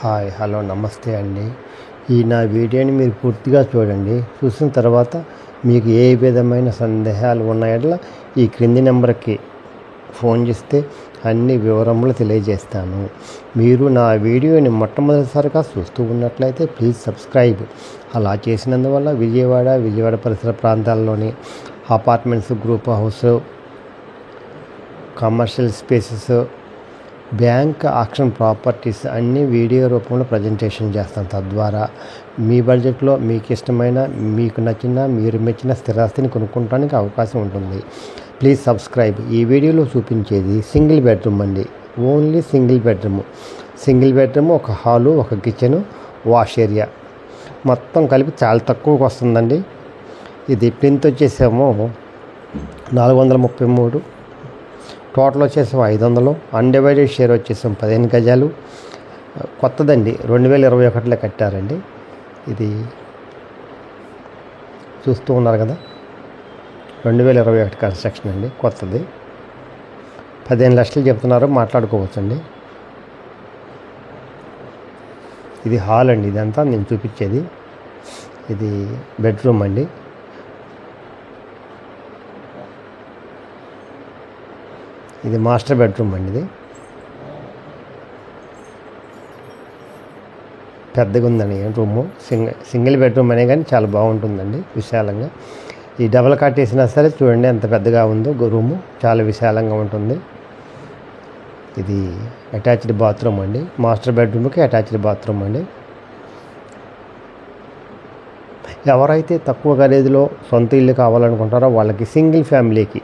Hi hello నమస్తే అండి. నా వీడియోని మీరు పూర్తిగా చూడండి. చూసిన తర్వాత మీకు ఏ విధమైన సందేహాలు ఉన్నాయట్లా ఈ క్రింది నెంబర్కి ఫోన్ చేస్తే అన్ని వివరములు తెలియజేస్తాను. మీరు నా వీడియోని మొట్టమొదటిసారిగా చూస్తూ ఉన్నట్లయితే ప్లీజ్ సబ్స్క్రైబ్. అలా చేసినందువల్ల విజయవాడ పరిసర ప్రాంతాల్లోని apartments, group house, commercial spaces, bank, auction properties అన్నీ వీడియో రూపంలో ప్రజెంటేషన్ చేస్తాను. తద్వారా మీ బడ్జెట్లో మీకు ఇష్టమైన, మీకు నచ్చిన, మీరు మెచ్చిన స్థిరాస్తిని కొనుక్కోవడానికి అవకాశం ఉంటుంది. Please subscribe. ఈ వీడియోలో చూపించేది సింగిల్ బెడ్రూమ్ అండి. ఓన్లీ సింగిల్ బెడ్రూమ్, ఒక హాలు, ఒక కిచెను, వాష్ ఏరియా మొత్తం కలిపి చాలా తక్కువకి వస్తుందండి. ఇది ప్రింట్ వచ్చేసేమో 433, టోటల్ వచ్చేసాం 500, అన్డివైడెడ్ షేర్ వచ్చేసాం 15 గజాలు. కొత్తదండి, 2021లో కట్టారండి. ఇది చూస్తూ ఉన్నారు కదా, 2021 కన్స్ట్రక్షన్ అండి, కొత్తది. 15 లక్షలు చెప్తున్నారు, మాట్లాడుకోవచ్చండి. ఇది హాల్ అండి, ఇదంతా నేను చూపించేది. ఇది బెడ్రూమ్ అండి. ఇది మాస్టర్ బెడ్రూమ్ అండి. ఇది పెద్దగా ఉందండి రూము. సింగిల్ బెడ్రూమ్ అనే కానీ చాలా బాగుంటుందండి, విశాలంగా. ఈ డబల్ కాట్ వేసినా సరే చూడండి ఎంత పెద్దగా ఉందో రూము, చాలా విశాలంగా ఉంటుంది. ఇది అటాచ్డ్ బాత్రూమ్ అండి, మాస్టర్ బెడ్రూమ్కి అటాచ్డ్ బాత్రూమ్ అండి. ఎవరైతే తక్కువ ఖరీదులో సొంత ఇల్లు కావాలనుకుంటారో వాళ్ళకి, సింగిల్ ఫ్యామిలీకి,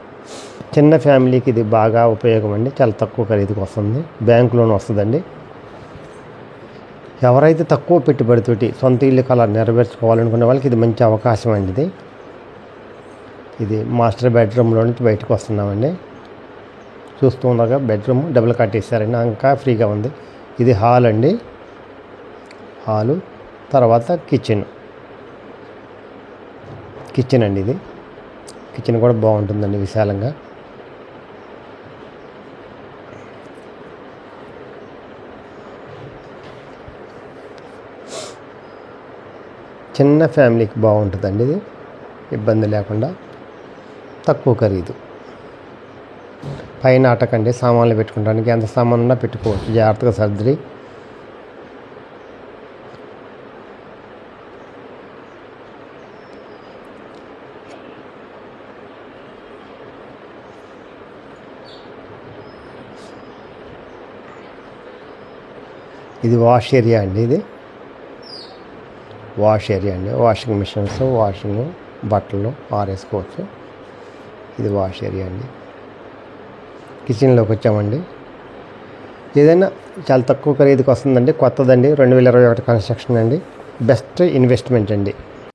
చిన్న ఫ్యామిలీకి ఇది బాగా ఉపయోగం అండి. చాలా తక్కువ ఖరీదుకి వస్తుంది, బ్యాంక్ లోన్ వస్తుందండి. ఎవరైతే తక్కువ పెట్టుబడితోటి సొంత ఇల్లు కళ నెరవేర్చుకోవాలనుకునే వాళ్ళకి ఇది మంచి అవకాశం అండి. ఇది మాస్టర్ బెడ్రూమ్లో నుంచి బయటకు వస్తున్నామండి. చూస్తూ ఉండగా బెడ్రూమ్ డబుల్ కట్టేసారండి, ఇంకా ఫ్రీగా ఉంది. ఇది హాల్ అండి, హాలు తర్వాత కిచెన్ అండి. ఇది కిచెన్ కూడా బాగుంటుందండి, విశాలంగా. చిన్న ఫ్యామిలీకి బాగుంటుందండి ఇది, ఇబ్బంది లేకుండా, తక్కువ ఖరీదు. పైన అటకండి, సామాన్లు పెట్టుకోవడానికి ఎంత సామాన్ ఉన్నా పెట్టుకోవచ్చు, జాగ్రత్తగా సర్దిరి. ఇది వాష్ ఏరియా అండి. ఇది వాష్ ఏరియా అండి, వాషింగ్ మిషన్స్, వాషింగ్ బట్టలు ఆరేసుకోవచ్చు. ఇది వాష్ ఏరియా అండి. కిచెన్లోకి వచ్చామండి. ఏదైనా చాలా తక్కువ ఖరీదుకి వస్తుందండి, కొత్తదండి, 2021 కన్స్ట్రక్షన్ అండి. బెస్ట్ ఇన్వెస్ట్మెంట్ అండి.